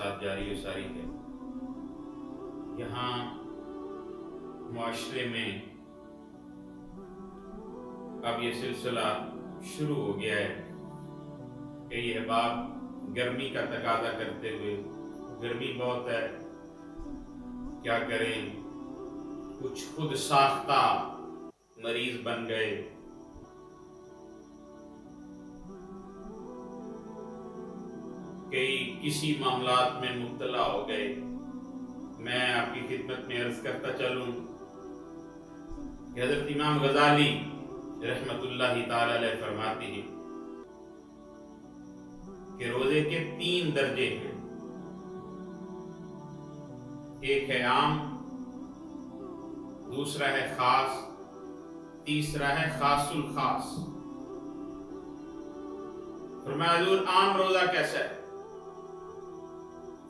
ساتھ جاری و ساری ہے۔ یہاں معاشرے میں اب یہ سلسلہ شروع ہو گیا ہے کہ یہ احباب گرمی کا تقاضا کرتے ہوئے، گرمی بہت ہے، کیا کریں، کچھ خود ساختہ مریض بن گئے، کسی معاملات میں مبتلا ہو گئے۔ میں آپ کی خدمت میں عرض کرتا چلوں کہ حضرت امام غزالی رحمت اللہ تعالی علیہ فرماتے ہیں کہ روزے کے 3 درجے ہیں، ایک ہے عام، دوسرا ہے خاص، تیسرا ہے خاص الخاص۔ فرمایا حضور عام روزہ کیسا ہے؟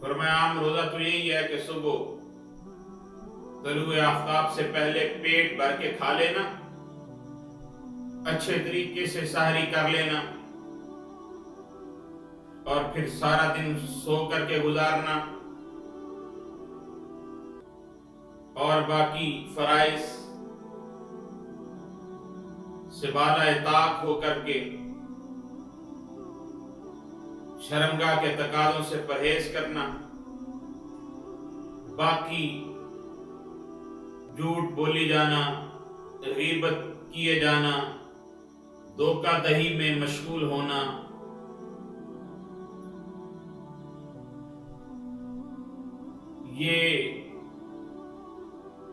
فرمایا عام روزہ تو یہی ہے کہ صبح طلوع آفتاب سے پہلے پیٹ بھر کے کھا لینا، اچھے طریقے سے سحری کر لینا، اور پھر سارا دن سو کر کے گزارنا، اور باقی فرائض سے بالائے طاق ہو کر کے شرمگاہ کے تقاضوں سے پرہیز کرنا، باقی جھوٹ بولی جانا، غیبت کیے جانا، دھوکہ دہی میں مشغول ہونا، یہ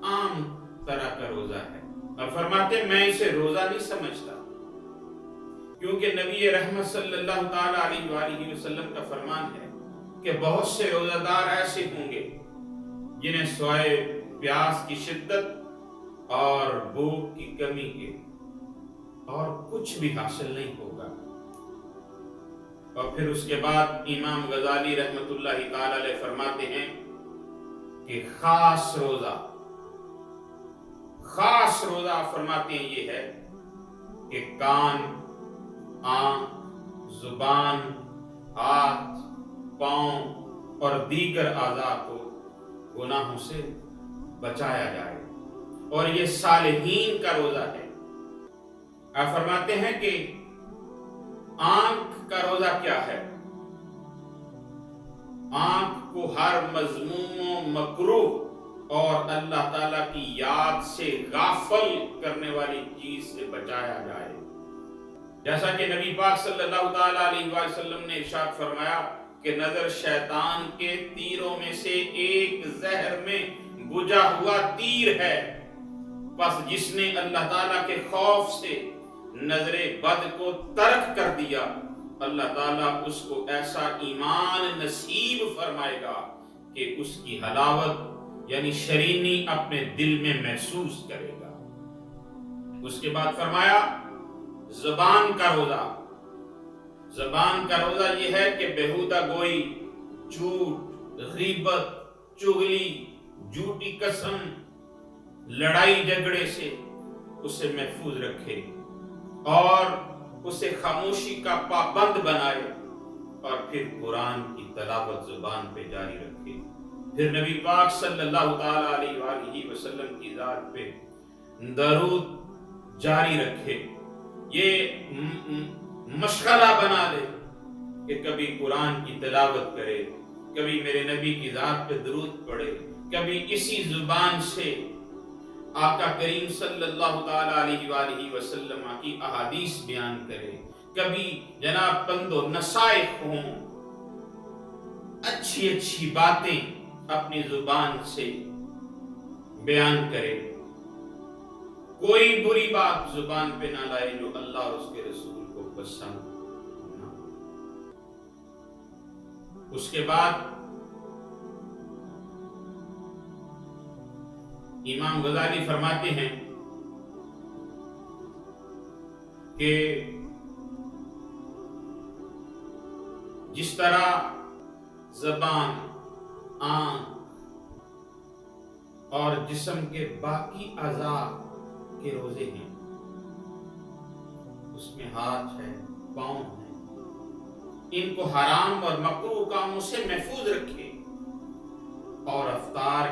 عام طرح کا روزہ ہے۔ اور فرماتے میں اسے روزہ نہیں سمجھتا، کیونکہ نبی رحمت صلی اللہ تعالی علیہ وآلہ وسلم کا فرمان ہے کہ بہت سے روزہ دار ایسے ہوں گے جنہیں سوائے پیاس کی شدت اور بھوک کی کمی کے اور کچھ بھی حاصل نہیں ہوگا۔ اور پھر اس کے بعد امام غزالی رحمت اللہ تعالی علیہ فرماتے ہیں کہ خاص روزہ فرماتے ہیں یہ ہے کہ کان، آنکھ، زبان، ہاتھ، پاؤں اور دیگر اعضاء کو گناہوں سے بچایا جائے، اور یہ صالحین کا روزہ ہے۔ آپ فرماتے ہیں کہ آنکھ کا روزہ کیا ہے؟ آنکھ کو ہر مذموم و مکروہ اور اللہ تعالیٰ کی یاد سے غافل کرنے والی چیز سے بچایا جائے، جیسا کہ نبی پاک صلی اللہ تعالیٰ علیہ وسلم نے ارشاد فرمایا کہ نظر شیطان کے تیروں میں سے ایک زہر میں بجھا ہوا تیر ہے، پس جس نے اللہ تعالیٰ کے خوف سے نظر بد کو ترک کر دیا، اللہ تعالیٰ اس کو ایسا ایمان نصیب فرمائے گا کہ اس کی حلاوت یعنی شرینی اپنے دل میں محسوس کرے گا۔ اس کے بعد فرمایا زبان کا روزہ۔ زبان کا روزہ یہ ہے کہ بیہودہ گوئی، جھوٹ، غیبت، چغلی، جھوٹی قسم، لڑائی جھگڑے سے اسے محفوظ رکھے اور اسے خاموشی کا پابند بنائے، اور پھر قرآن کی تلاوت زبان پہ جاری رکھے، پھر نبی پاک صلی اللہ تعالی علیہ وآلہ وسلم کی ذات پہ درود جاری رکھے، یہ مشغلہ بنا لے کہ کبھی قرآن کی تلاوت کرے، کبھی میرے نبی کی ذات پہ درود پڑھے، کبھی اسی زبان سے آقا کریم صلی اللہ تعالی علیہ وآلہ وسلم کی احادیث بیان کرے، کبھی جناب پند و نصائح ہوں، اچھی اچھی باتیں اپنی زبان سے بیان کرے، کوئی بری بات زبان پہ نہ لائے جو اللہ اور اس کے رسول کو پسند نہ ہو۔ اس کے بعد امام غزالی فرماتے ہیں کہ جس طرح زبان، آنکھ اور جسم کے باقی اعضاء کے روزے ہیں، اس میں ہاتھ ہے، پاؤں ہے، ان کو حرام اور مکروہ کاموں سے محفوظ رکھے،